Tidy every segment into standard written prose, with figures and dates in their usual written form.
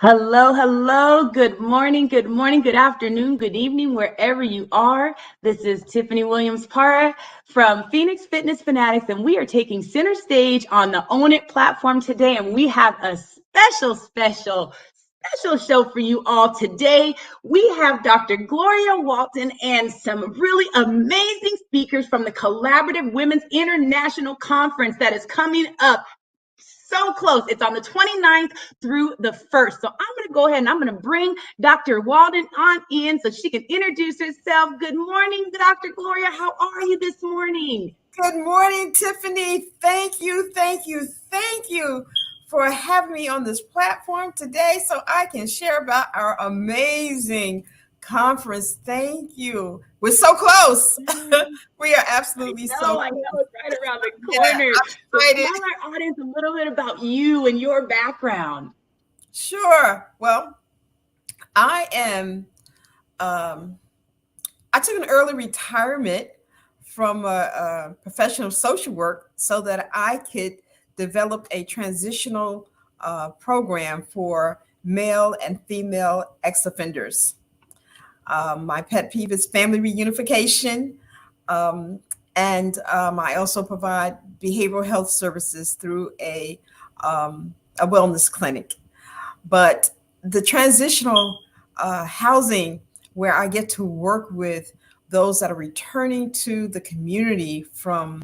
Hello, hello. Good morning, good afternoon, good evening, wherever you are. This is Tiffany Williams Para from Phoenix Fitness Fanatics, and we are taking center stage on the Own It platform today. And we have a special show for you all today. We have Dr. Gloria Walton and some really amazing speakers from the Collaborative Women's International Conference that is coming up so close. It's on the 29th through the 1st. So I'm going to go ahead and I'm going to bring Dr. Walden on in so she can introduce herself. Good morning, Dr. Gloria. How are you this morning? Good morning, Tiffany. Thank you for having me on this platform today so I can share about our amazing conference. Thank you. We're so close. We are absolutely so close. I know it's right around the corner. So tell our audience a little bit about you and your background. Sure. Well, I am, I took an early retirement from professional social work so that I could develop a transitional program for male and female ex-offenders. My pet peeve is family reunification. And I also provide behavioral health services through a wellness clinic. But the transitional housing, where I get to work with those that are returning to the community from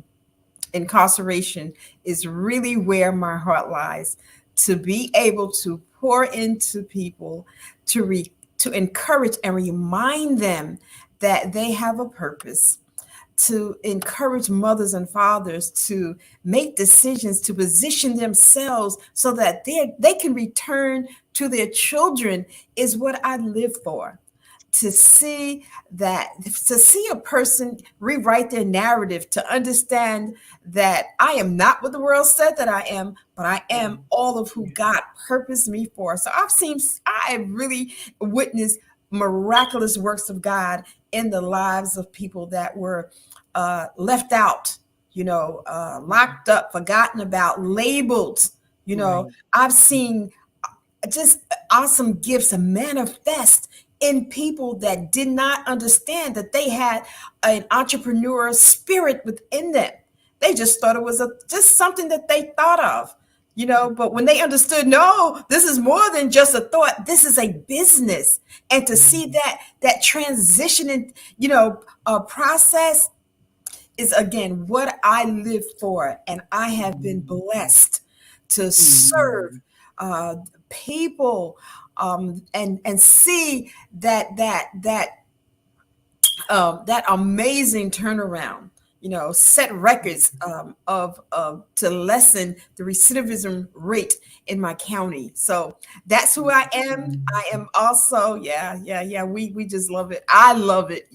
incarceration, is really where my heart lies. To be able to pour into people, to encourage and remind them that they have a purpose, to encourage mothers and fathers to make decisions to position themselves so that they can return to their children, is what I live for. To see a person rewrite their narrative, to understand that I am not what the world said that I am, but I am all of who God purposed me for. So I have really witnessed miraculous works of God in the lives of people that were left out, locked up, forgotten about, labeled. Right. I've seen just awesome gifts manifest in people that did not understand that they had an entrepreneur spirit within them. They just thought it was just something that they thought of, but when they understood, no, this is more than just a thought, this is a business. And to see that transition in, process is, again, what I live for. And I have been blessed to serve people, and see that amazing turnaround. Set records of to lessen the recidivism rate in my county. So that's who I am. I am also, yeah. We just love it. I love it.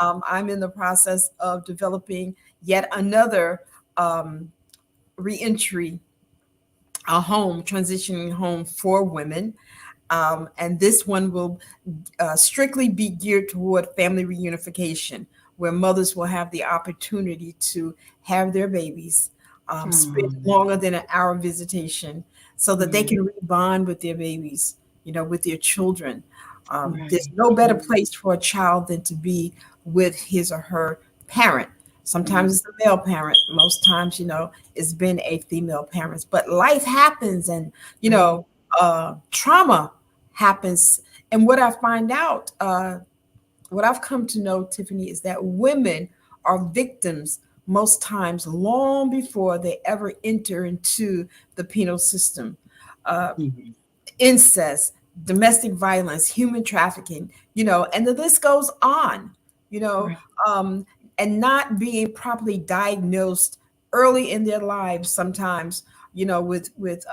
I'm in the process of developing yet another reentry, a home, transitioning home for women. And this one will strictly be geared toward family reunification, where mothers will have the opportunity to have their babies spend longer than an hour visitation, so that they can rebond with their babies, with their children. There's no better place for a child than to be with his or her parent. Sometimes it's a male parent. Most times, it's been a female parent. But life happens, and trauma happens. And what I find out, what I've come to know, Tiffany, is that women are victims most times long before they ever enter into the penal system. Incest, domestic violence, human trafficking, and the list goes on, and not being properly diagnosed early in their lives, sometimes, with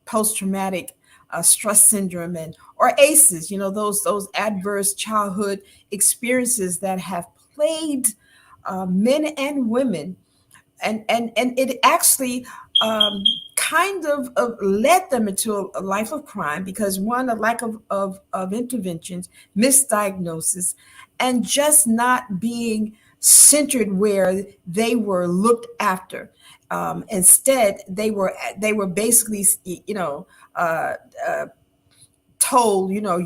post-traumatic stress syndrome, or ACEs, those adverse childhood experiences that have plagued men and women, and it actually kind of led them into a life of crime, because, one, a lack of interventions, misdiagnosis, and just not being centered where they were looked after. Instead, they were basically, told, you are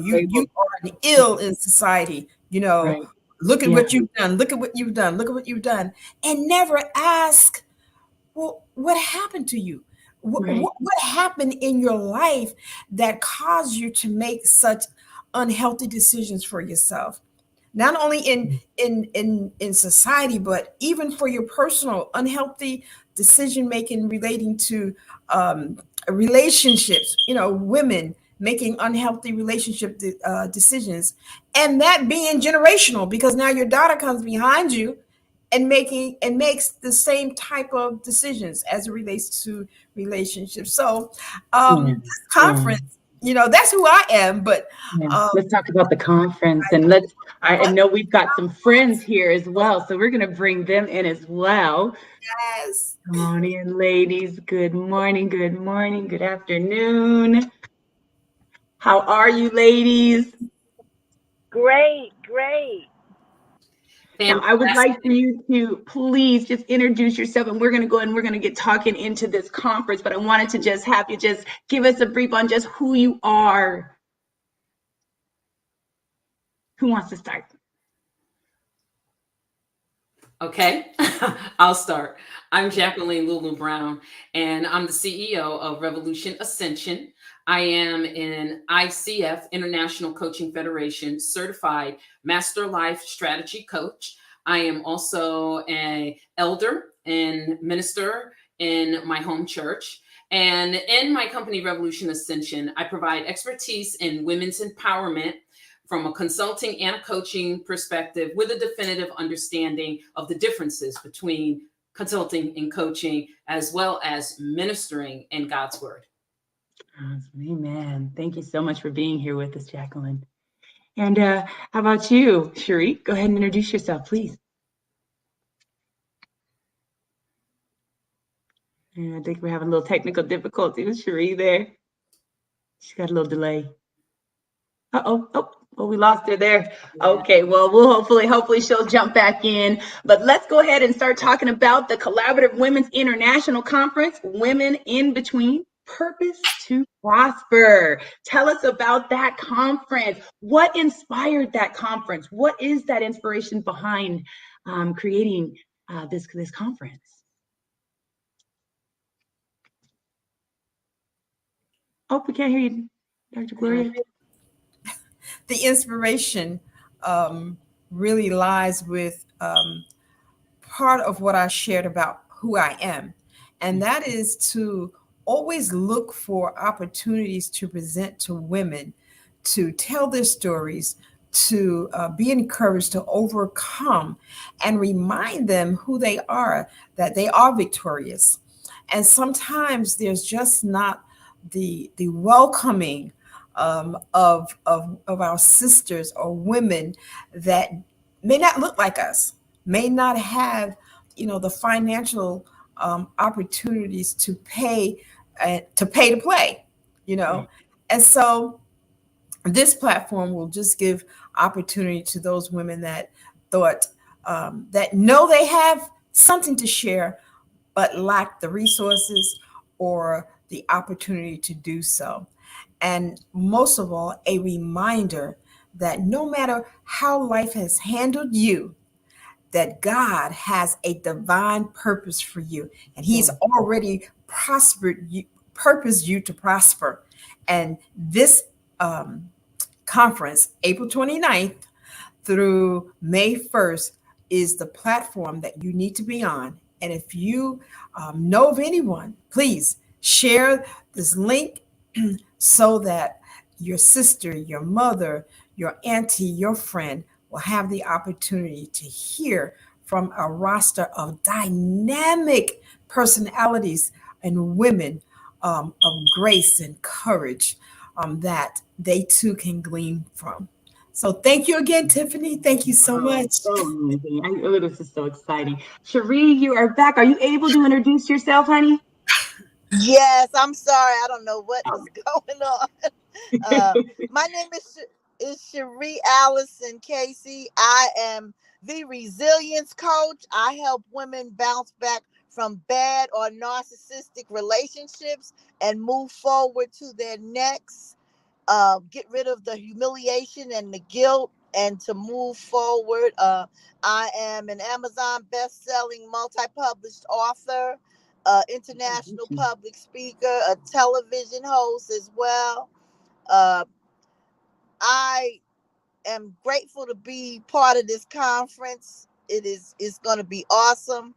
ill in society, Right. look at Yeah. what you've done, look at what you've done, look at what you've done, and never ask, well, what happened to you? Right. What happened in your life that caused you to make such unhealthy decisions for yourself? Not only in society, but even for your personal unhealthy decision making relating to relationships. Women making unhealthy relationship decisions, and that being generational, because now your daughter comes behind you and makes the same type of decisions as it relates to relationships. So Yeah. this Yeah. conference, that's who I am. But Yeah. um, Let's talk about the conference, and I know we've got some friends here as well, so we're going to bring them in as well. yes. Come on in, ladies. Good morning. Good morning. Good afternoon. How are you, ladies? Great, great. Now, I would Fantastic. like for you to please just introduce yourself, and we're going to go and we're going to get talking into this conference, but I wanted to just have you just give us a brief on just who you are. Who wants to start? Okay, I'll start. I'm Jacqueline Lulu Brown, and I'm the CEO of Revolution Ascension. I am an ICF, International Coaching Federation, certified Master Life Strategy Coach. I am also an elder and minister in my home church. And in my company, Revolution Ascension, I provide expertise in women's empowerment from a consulting and a coaching perspective, with a definitive understanding of the differences between consulting and coaching, as well as ministering in God's word. Amen. Thank you so much for being here with us, Jacqueline. And how about you, Cherie? Go ahead and introduce yourself, please. And I think we're having a little technical difficulty with Cherie there. She got a little delay. Oh, we lost her there. Okay, well, we'll hopefully she'll jump back in. But let's go ahead and start talking about the Collaborative Women's International Conference, Women in Between, Purpose to Prosper. Tell us about that conference. What inspired that conference? What is that inspiration behind creating this conference? Oh, we can't hear you, Dr. Gloria. The inspiration really lies with part of what I shared about who I am, and that is to always look for opportunities to present to women, to tell their stories, to be encouraged to overcome, and remind them who they are, that they are victorious. And sometimes there's just not the welcoming of our sisters or women that may not look like us, may not have, the financial opportunities to pay to play, Right. and so this platform will just give opportunity to those women that thought that know they have something to share, but lack the resources or the opportunity to do so. And most of all, a reminder that no matter how life has handled you, that God has a divine purpose for you, and He's already purposed you to prosper. And this conference, April 29th through May 1st, is the platform that you need to be on. And if you know of anyone, please share this link so that your sister, your mother, your auntie, your friend will have the opportunity to hear from a roster of dynamic personalities and women of grace and courage that they too can glean from. So thank you again, Tiffany. Thank you so much. So amazing. This is so exciting. Cherie, you are back. Are you able to introduce yourself, honey? Yes, I'm sorry. I don't know what is going on. My name is Cherie Allison Casey. I am the resilience coach. I help women bounce back from bad or narcissistic relationships and move forward to their next. get rid of the humiliation and the guilt, and to move forward. I am an Amazon best-selling, multi-published author, international public speaker, a television host as well. Uh, I am grateful to be part of this conference. It's going to be awesome.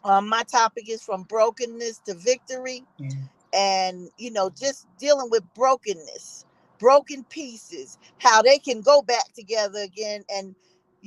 My topic is from brokenness to victory. And just dealing with brokenness, broken pieces, how they can go back together again. And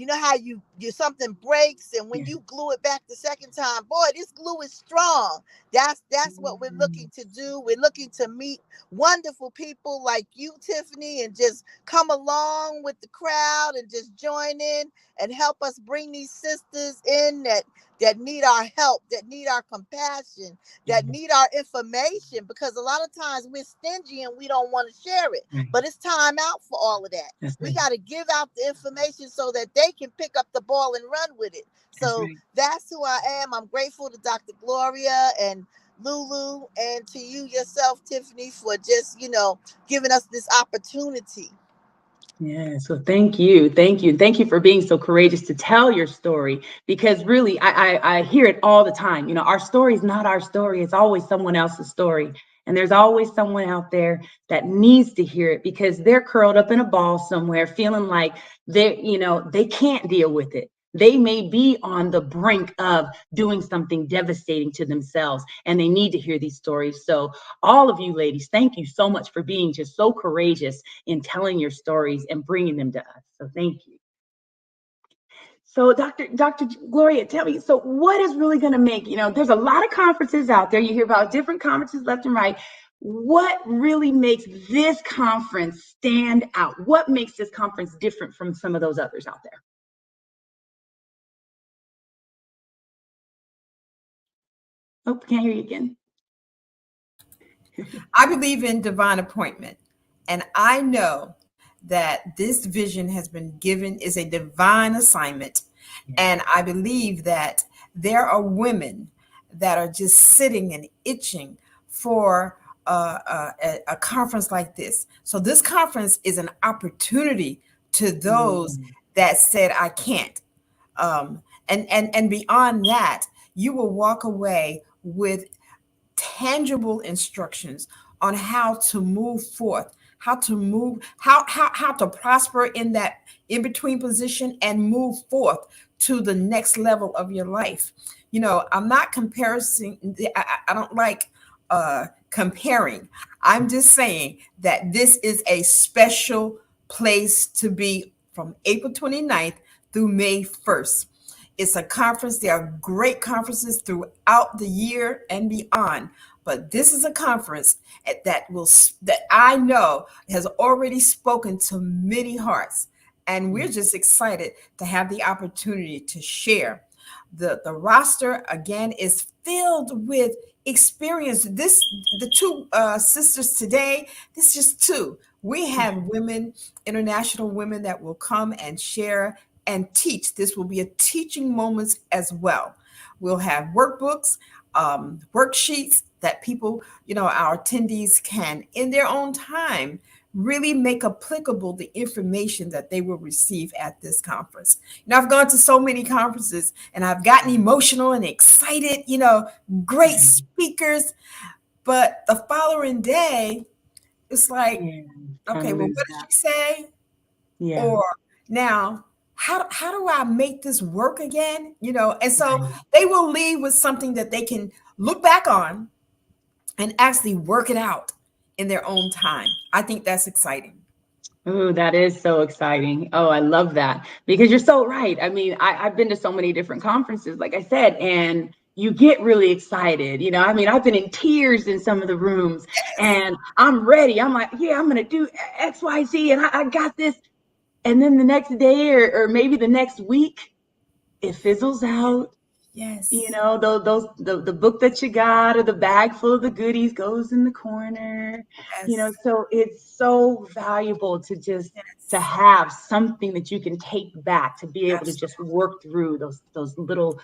how you something breaks, and when you glue it back the second time, boy, this glue is strong. That's what we're looking to do. We're looking to meet wonderful people like you, Tiffany, and just come along with the crowd and just join in and help us bring these sisters in that need our help, that need our compassion, that need our information, because a lot of times we're stingy and we don't want to share it. But it's time out for all of that. We got to give out the information so that they can pick up the ball and run with it. So that's who I am. I'm grateful to Dr. Gloria and Lulu, and to you yourself, Tiffany, for just, giving us this opportunity. Yeah, so thank you. Thank you. Thank you for being so courageous to tell your story, because really I hear it all the time. Our story is not our story. It's always someone else's story. And there's always someone out there that needs to hear it, because they're curled up in a ball somewhere feeling like they can't deal with it. They may be on the brink of doing something devastating to themselves, and they need to hear these stories. So all of you ladies, thank you so much for being just so courageous in telling your stories and bringing them to us. So thank you. So Dr. Gloria, tell me, so what is really going to make, there's a lot of conferences out there. You hear about different conferences left and right. What really makes this conference stand out? What makes this conference different from some of those others out there? Oh, can't hear you again. I believe in divine appointment, and I know that this vision has been given is a divine assignment. And I believe that there are women that are just sitting and itching for a conference like this. So this conference is an opportunity to those that said, I can't. And beyond that, you will walk away with tangible instructions on how to move forth, how to prosper in that in between position and move forth to the next level of your life. I'm not comparing. I don't like comparing. I'm just saying that this is a special place to be from April 29th through May 1st. It's a conference. There are great conferences throughout the year and beyond, but this is a conference that I know has already spoken to many hearts, and we're just excited to have the opportunity to share. The roster again is filled with experience. The two sisters today. This is just two. We have women, international women, that will come and share and teach. This will be a teaching moments as well. We'll have workbooks, worksheets that people, our attendees can, in their own time, really make applicable the information that they will receive at this conference. I've gone to so many conferences and I've gotten emotional and excited, great speakers, but the following day, it's like, okay, well, what did she say? Or now, how do I make this work again? And so they will leave with something that they can look back on and actually work it out in their own time. I think that's exciting. Oh, that is so exciting. Oh, I love that, because you're so right. I mean, I've been to so many different conferences, like I said, and you get really excited. I've been in tears in some of the rooms, and I'm ready. I'm like, yeah, I'm going to do X, Y, Z, and I got this. And then the next day or maybe the next week, it fizzles out. Yes. The book that you got or the bag full of the goodies goes in the corner. So it's so valuable to just to have something that you can take back, to be able to just work through those little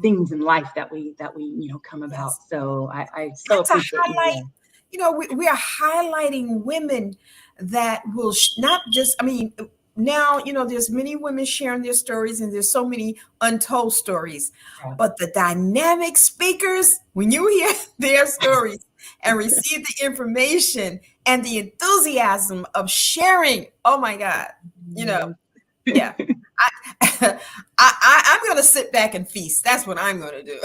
things in life that we come about. So I so appreciate you. we are highlighting women that will not just, now, there's many women sharing their stories, and there's so many untold stories. But the dynamic speakers, when you hear their stories and receive the information and the enthusiasm of sharing, oh my God, yeah. I'm going to sit back and feast. That's what I'm going to do.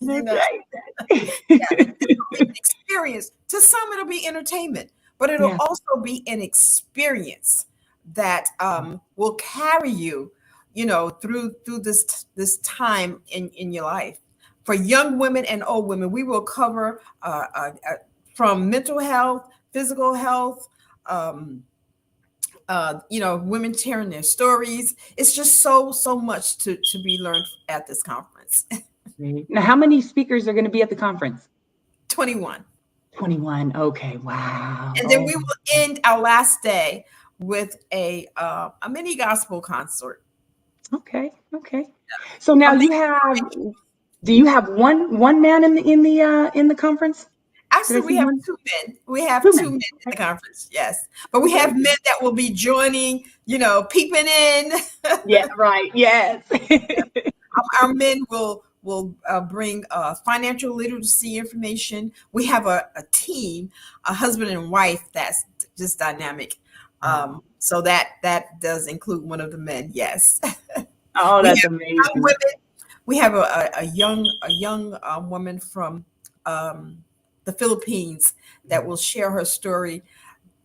It's an experience. To some, it'll be entertainment, but it'll also be an experience that will carry you, through this time in your life. For young women and old women, we will cover from mental health, physical health, women sharing their stories. It's just so much to be learned at this conference. Now, how many speakers are going to be at the conference? 21. 21. Okay. Wow. And then we will end our last day with a mini gospel concert. Okay. So now do you have one man in the conference? Actually, we have two men. We have two men in the conference. Yes, but we have men that will be joining. Peeping in. Yeah. Right. Yes. Our men will bring financial literacy information. We have a team, a husband and wife that's just dynamic. So that does include one of the men. Yes. Oh, that's amazing. We have a young woman from the Philippines that will share her story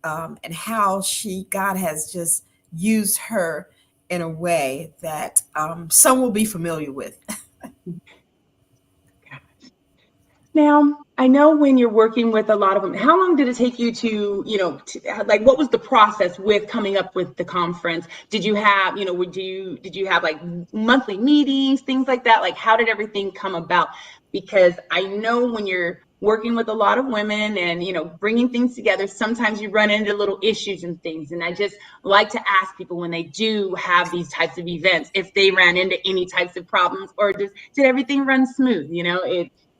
and how God has just used her in a way that some will be familiar with. Now, I know when you're working with a lot of them, how long did it take you to what was the process with coming up with the conference? Did you have, did you have like monthly meetings, things like that? Like, how did everything come about? Because I know when you're working with a lot of women and, bringing things together, sometimes you run into little issues and things. And I just like to ask people when they do have these types of events, if they ran into any types of problems, or did everything run smooth?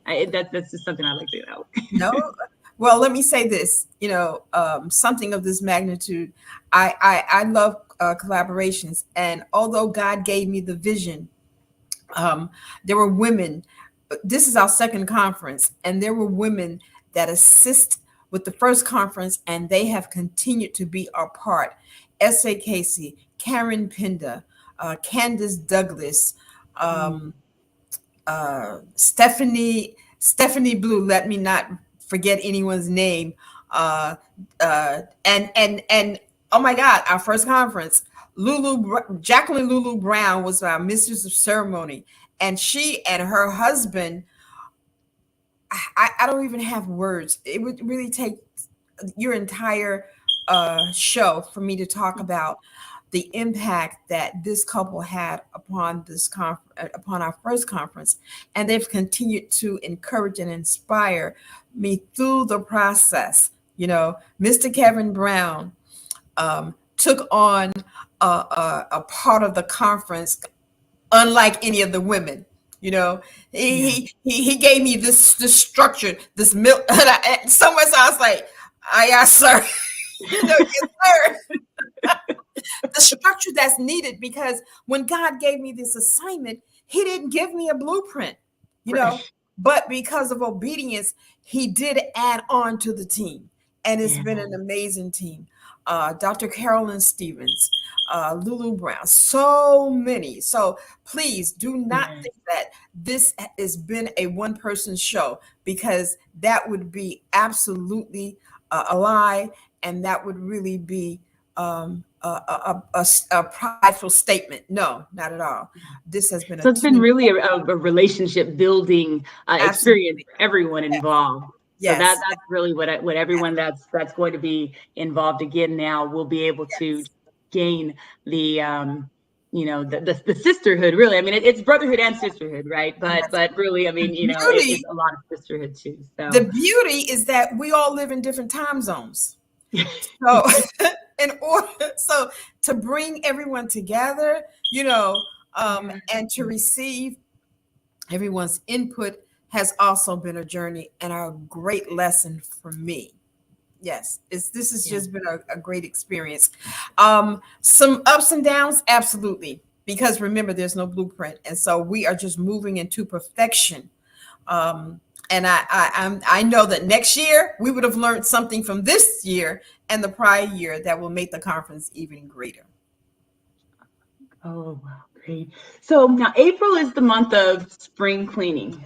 That's just something I like to know. No, well, let me say this. Something of this magnitude. I love collaborations, and although God gave me the vision, there were women. This is our second conference, and there were women that assist with the first conference, and they have continued to be our part. S.A. Casey, Karen Pinda, Candace Douglas, Stephanie Blue. Let me not forget anyone's name. And oh my God, our first conference, Jacqueline Lulu Brown was our mistress of ceremony, and she and her husband. I don't even have words. It would really take your entire show for me to talk about the impact that this couple had upon upon our first conference, and they've continued to encourage and inspire me through the process. Mr. Kevin Brown took on a part of the conference unlike any of the women. He gave me this structure, this milk. Somewhere I was like, yes, sir. Yes, sir. The structure that's needed, because when God gave me this assignment, he didn't give me a blueprint, but because of obedience, he did add on to the team. And it's been an amazing team. Dr. Carolyn Stevens, Lulu Brown, so many. So please do not think that this has been a one-person show, because that would be absolutely a lie, and that would really be a prideful statement. No, not at all. This has been it's been really a relationship building experience for everyone involved. Yes. So that's really what everyone that's going to be involved again now will be able to gain the the sisterhood. Really, I mean, it's brotherhood and sisterhood, right? But really, I mean, it's a lot of sisterhood too. So the beauty is that we all live in different time zones. So to bring everyone together, and to receive everyone's input has also been a journey and a great lesson for me. Yes, this has just been a great experience. Some ups and downs, absolutely, because remember, there's no blueprint, and so we are just moving into perfection. And I know that next year we would have learned something from this year and the prior year that will make the conference even greater. Oh, wow, great. So now April is the month of spring cleaning.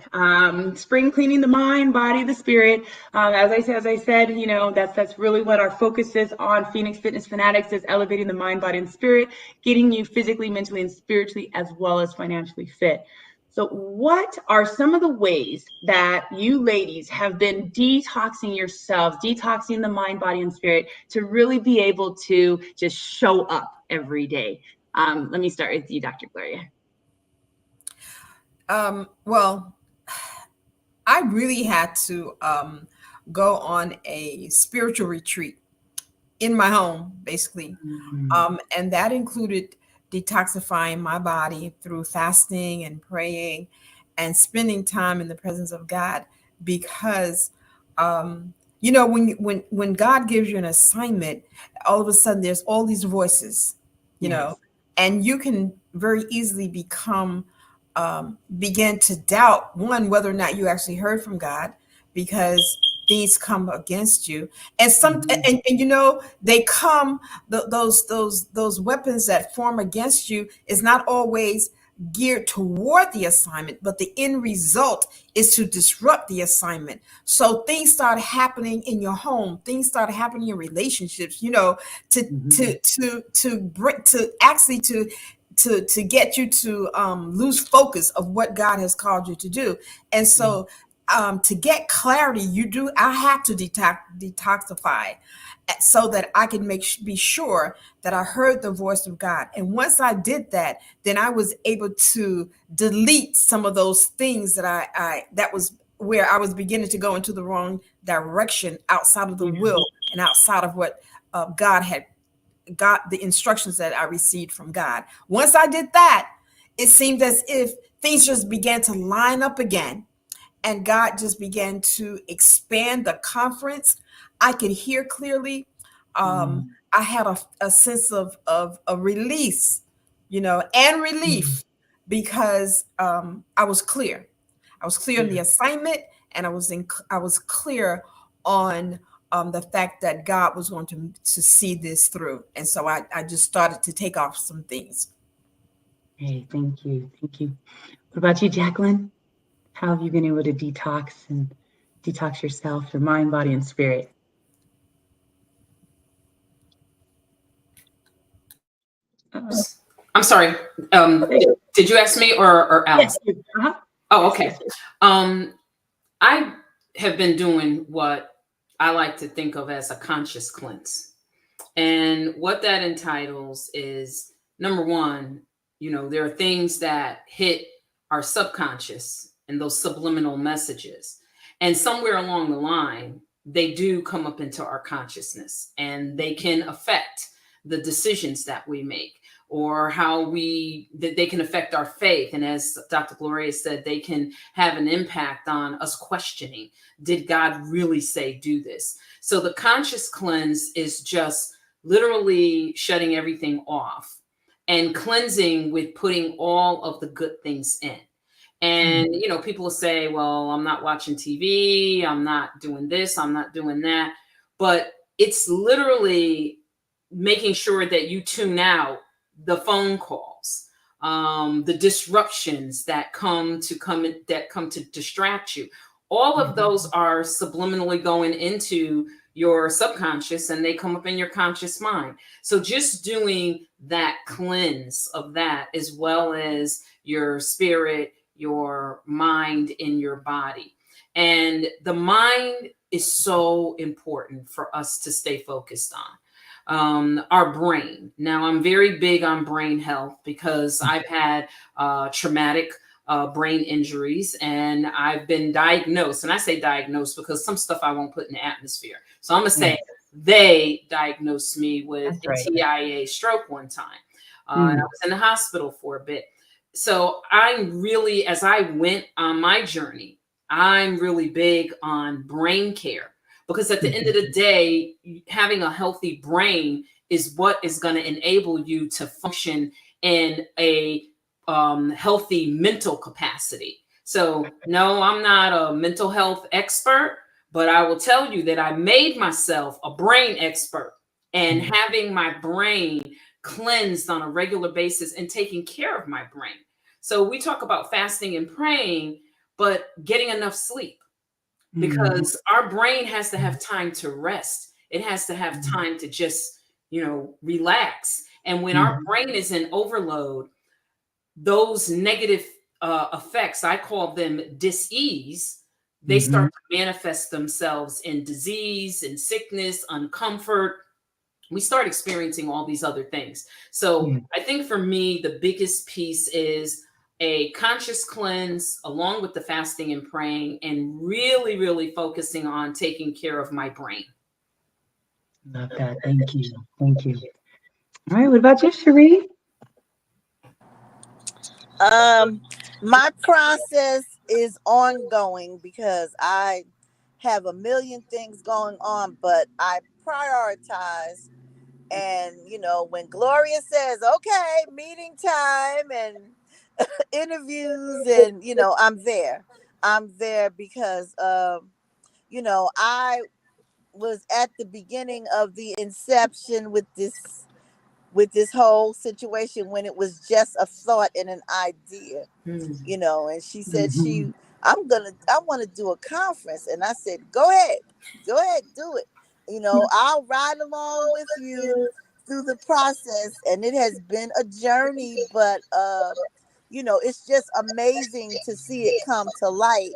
Spring cleaning the mind, body, the spirit. As I said, you know, that's really what our focus is on Phoenix Fitness Fanatics, is elevating the mind, body, and spirit, getting you physically, mentally, and spiritually, as well as financially fit. So what are some of the ways that you ladies have been detoxing yourselves, detoxing the mind, body, and spirit to really be able to just show up every day? Let me start with you, Dr. Gloria. Well, I really had to go on a spiritual retreat in my home, basically. And that included detoxifying my body through fasting and praying and spending time in the presence of God, because you know, when God gives you an assignment, all of a sudden there's all these voices, you know, and you can very easily begin to doubt, one, whether or not you actually heard from God, because things come against you, and and you know, they come, those weapons that form against you is not always geared toward the assignment, but the end result is to disrupt the assignment. So things start happening in your home, things start happening in relationships, you know, to get you to lose focus of what God has called you to do. And so to get clarity, I have to detoxify so that I can be sure that I heard the voice of God. And once I did that, then I was able to delete some of those things that was where I was beginning to go into the wrong direction, outside of the will and outside of what God had got, the instructions that I received from God. Once I did that, it seemed as if things just began to line up again, and God just began to expand the conference. I could hear clearly. I had a sense of a release, you know, and relief, because I was clear. I was clear on the assignment, and I was clear on the fact that God was going to see this through. And so I just started to take off some things. Hey, thank you. Thank you. What about you, Jacqueline? How have you been able to detox yourself, your mind, body, and spirit? I'm sorry. Did you ask me or Alice? Yes. Oh, okay. I have been doing what I like to think of as a conscious cleanse. And what that entitles is, number one, you know, there are things that hit our subconscious and those subliminal messages. And somewhere along the line, they do come up into our consciousness, and they can affect the decisions that we make, or that they can affect our faith. And as Dr. Gloria said, they can have an impact on us questioning, did God really say do this? So the conscious cleanse is just literally shutting everything off and cleansing with putting all of the good things in. And, you know, people will say, well, I'm not watching TV, I'm not doing this, I'm not doing that. But it's literally making sure that you tune out the phone calls, the disruptions that come to distract you. All of those are subliminally going into your subconscious, and they come up in your conscious mind. So just doing that cleanse of that, as well as your spirit, your mind, in your body. And the mind is so important for us to stay focused on. Our brain. Now, I'm very big on brain health because I've had traumatic brain injuries, and I've been diagnosed. And I say diagnosed because some stuff I won't put in the atmosphere. So I'm going to say they diagnosed me with a TIA stroke one time. And I was in the hospital for a bit. So I'm really, as I went on my journey, I'm really big on brain care. because at the end of the day, having a healthy brain is what is going to enable you to function in a healthy mental capacity. So no, I'm not a mental health expert, but I will tell you that I made myself a brain expert, and having my brain cleansed on a regular basis and taking care of my brain. So we talk about fasting and praying, but getting enough sleep, because our brain has to have time to rest. It has to have time to just, relax. And when our brain is in overload, those negative effects, I call them dis-ease, they start to manifest themselves in disease and sickness, uncomfort. We start experiencing all these other things. So I think for me, the biggest piece is a conscious cleanse along with the fasting and praying, and really, really focusing on taking care of my brain. Love that. Thank you. Thank you. All right. What about you, Cherie? My process is ongoing because I have a million things going on, but I prioritize. And when Gloria says, "Okay, meeting time and interviews," and I'm there. I'm there because I was at the beginning of the inception with this whole situation when it was just a thought and an idea, and she said I want to do a conference, and I said, go ahead, do it. I'll ride along with you through the process, and it has been a journey, but it's just amazing to see it come to light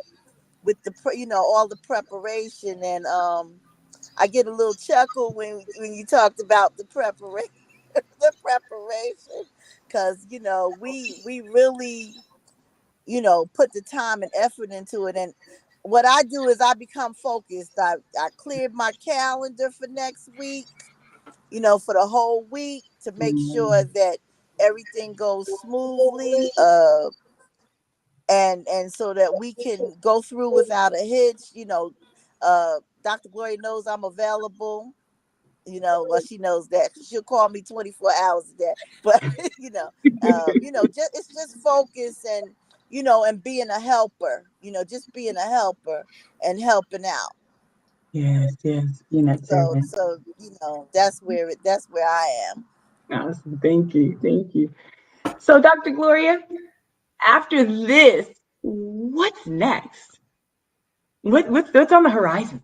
with the all the preparation. And I get a little chuckle when you talked about the preparation the preparation, because we really put the time and effort into it. And what I do is I become focused. I cleared my calendar for next week, for the whole week, to make sure that everything goes smoothly, and so that we can go through without a hitch. Dr. Gloria knows I'm available. Well, she knows that. She'll call me 24 hours a day. But it's just focus, and and being a helper. Just being a helper and helping out. Yes, being that servant. So that's where I am. Awesome. Thank you. So, Dr. Gloria, after this, what's next? What's on the horizon?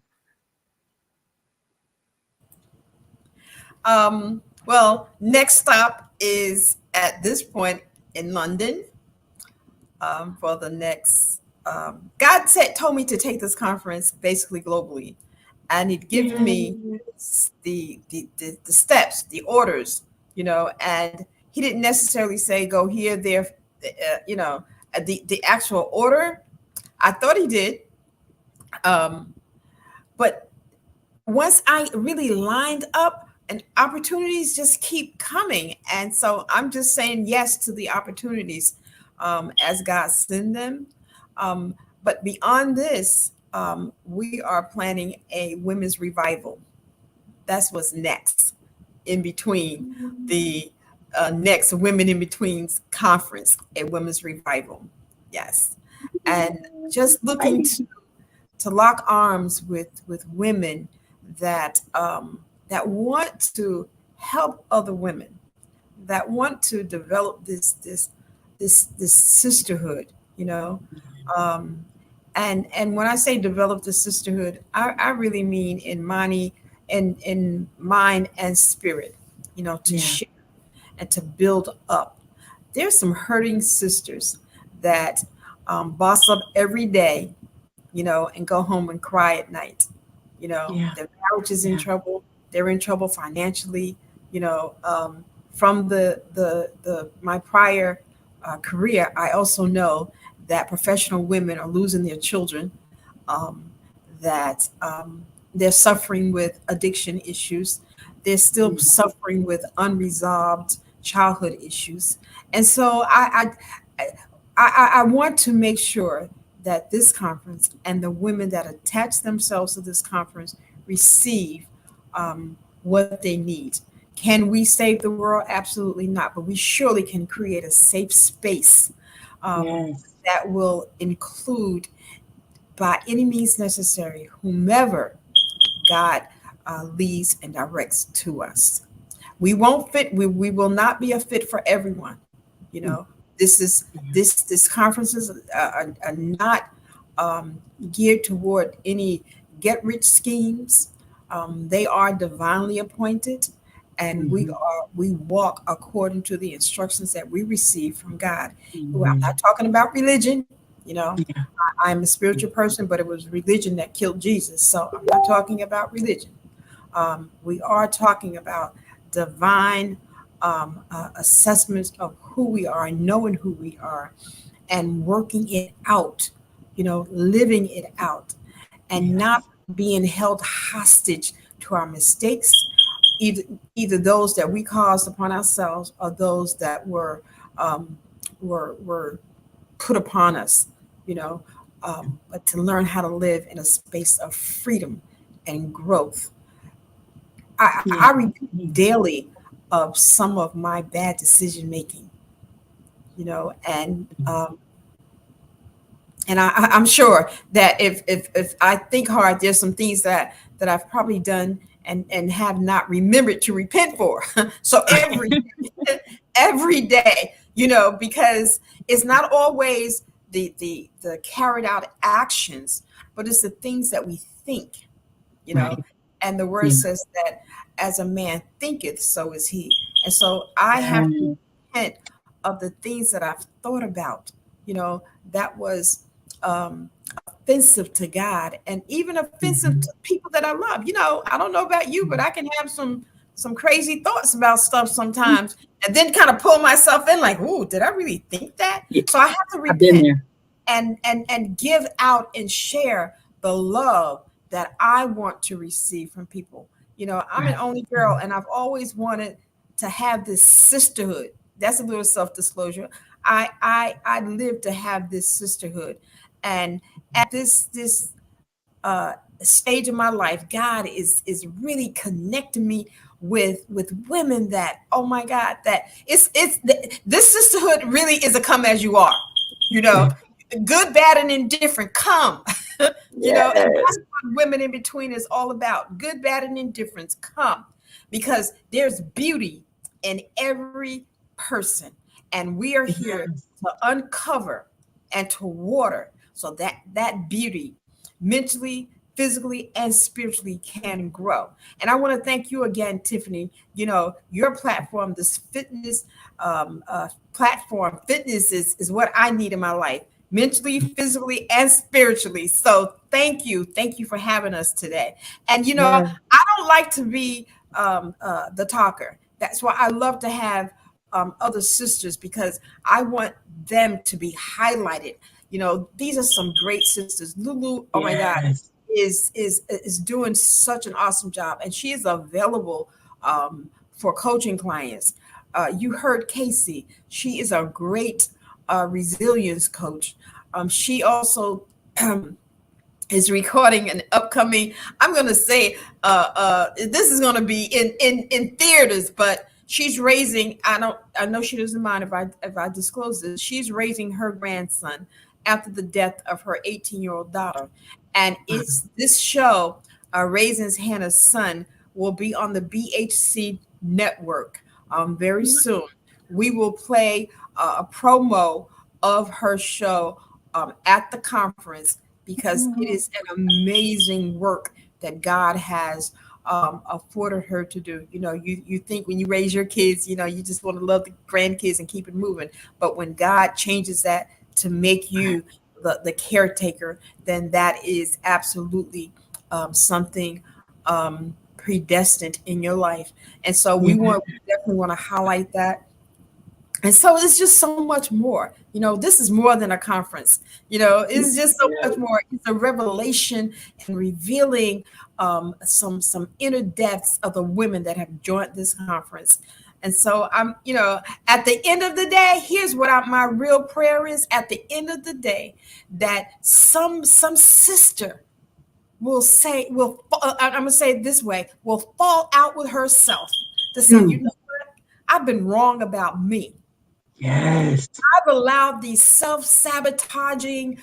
Well, next stop is at this point in London, for the next. God told me to take this conference basically globally, and He'd given me the steps, the orders, and He didn't necessarily say go here, there, the actual order. I thought He did, but once I really lined up, and opportunities just keep coming. And so I'm just saying yes to the opportunities, as God send them. But beyond this, we are planning a women's revival. That's what's next, in between the next Women in Betweens conference, a women's revival. Yes. And just looking to lock arms with women that that want to help other women, that want to develop this sisterhood, and when I say develop the sisterhood, I really mean in mind and spirit, to share and to build up. There's some hurting sisters that boss up every day, and go home and cry at night. Their marriage is in trouble. They're in trouble financially. From my prior career, I also know that professional women are losing their children, that they're suffering with addiction issues. They're still suffering with unresolved childhood issues. And so I want to make sure that this conference and the women that attach themselves to this conference receive what they need. Can we save the world? Absolutely not. But we surely can create a safe space that will include, by any means necessary, whomever God leads and directs to us. We won't fit. We will not be a fit for everyone. You know, this conferences are not geared toward any get rich schemes. They are divinely appointed, and we walk according to the instructions that we receive from God. I'm not talking about religion. You know, I'm a spiritual person, but it was religion that killed Jesus. So I'm not talking about religion. We are talking about divine assessments of who we are, knowing who we are, and working it out, you know, living it out, and not being held hostage to our mistakes, either those that we caused upon ourselves or those that were put upon us, you know, but to learn how to live in a space of freedom and growth. I repent daily of some of my bad decision making, you know, and I'm sure that if I think hard, there's some things that I've probably done and have not remembered to repent for. So every day, you know, because it's not always the carried out actions, but it's the things that we think, you know. And the word says that as a man thinketh, so is he. And so I have to repent of the things that I've thought about, you know, that was offensive to God, and even offensive to people that I love. You know, I don't know about you, but I can have some crazy thoughts about stuff sometimes, and then kind of pull myself in, like, "Ooh, did I really think that?" So I have to repent and give out and share the love that I want to receive from people. You know, I'm an only girl, and I've always wanted to have this sisterhood. That's a little self-disclosure. I live to have this sisterhood. And at this stage of my life, God is really connecting me with women that, oh my God, that this sisterhood really is a come as you are, you know, good, bad, and indifferent. Come, you know, and that's what Women in Between is all about. Good, bad, and indifference. Come, because there's beauty in every person, and we are here to uncover and to water so that beauty, mentally, physically, and spiritually, can grow. And I want to thank you again, Tiffany. You know, your platform, this fitness platform, fitness is what I need in my life, mentally, physically, and spiritually. So thank you for having us today. And you know, I don't like to be the talker. That's why I love to have other sisters, because I want them to be highlighted. You know, these are some great sisters. Lulu, oh my God, is doing such an awesome job, and she is available for coaching clients. You heard Casey; she is a great resilience coach. She also is recording an upcoming. I'm going to say this is going to be in theaters, but she's raising. I know she doesn't mind if I disclose this. She's raising her grandson after the death of her 18-year-old daughter, and it's this show, Raising Hannah's Son, will be on the BHC network very soon. We will play a promo of her show at the conference, because it is an amazing work that God has afforded her to do. You know, you think when you raise your kids, you know, you just want to love the grandkids and keep it moving. But when God changes that to make you the caretaker, then that is absolutely something predestined in your life. And so we definitely want to highlight that. And so it's just so much more. You know, this is more than a conference. You know, it's just so much more. It's a revelation and revealing some inner depths of the women that have joined this conference. And so I'm, you know, at the end of the day, here's what my real prayer is. At the end of the day, that some sister will say, I'm going to say it this way, will fall out with herself to say, you know what? I've been wrong about me. Yes. I've allowed these self-sabotaging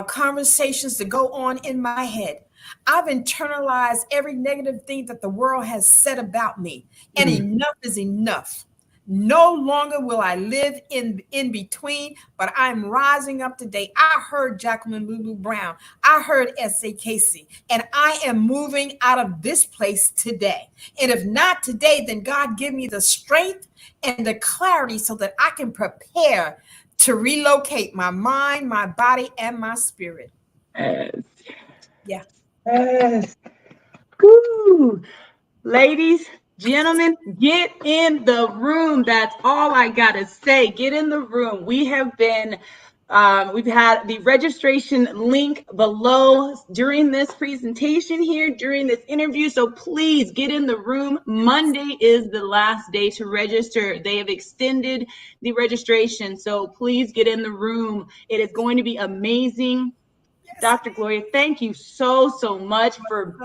conversations to go on in my head. I've internalized every negative thing that the world has said about me, and enough is enough. No longer will I live in between, but I'm rising up today. I heard Jacqueline Lulu Brown. I heard S.A. Casey, and I am moving out of this place today. And if not today, then God give me the strength and the clarity so that I can prepare to relocate my mind, my body, and my spirit. Yes. Yeah. Yes. Woo. Ladies, gentlemen, get in the room. That's all I got to say. Get in the room. We have been, we've had the registration link below during this presentation here, during this interview. So please get in the room. Monday is the last day to register. They have extended the registration. So please get in the room. It is going to be amazing. Dr. Gloria, thank you so much for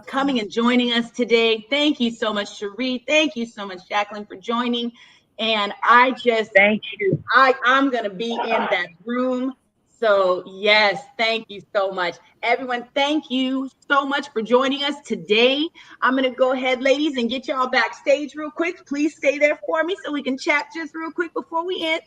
coming and joining us today. Thank you so much, Cherie. Thank you so much, Jacqueline, for joining. And I just, Thank you. I'm going to be in that room. So yes, thank you so much. Everyone, thank you so much for joining us today. I'm going to go ahead, ladies, and get y'all backstage real quick. Please stay there for me so we can chat just real quick before we end.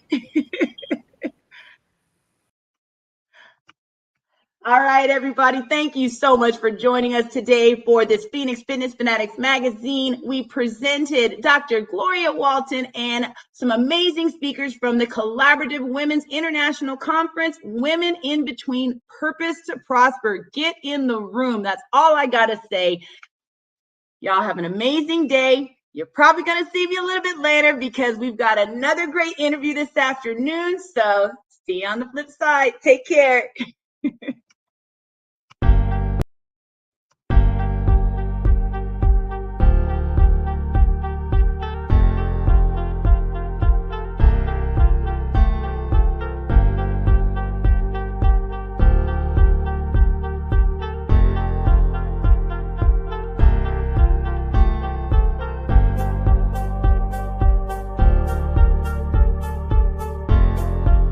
All right, everybody. Thank you so much for joining us today for this Phoenix Fitness Fanatics magazine. We presented Dr. Gloria Walton and some amazing speakers from the Collaborative Women's International Conference, Women in Between Purpose to Prosper. Get in the room. That's all I got to say. Y'all have an amazing day. You're probably going to see me a little bit later because we've got another great interview this afternoon. So see you on the flip side. Take care.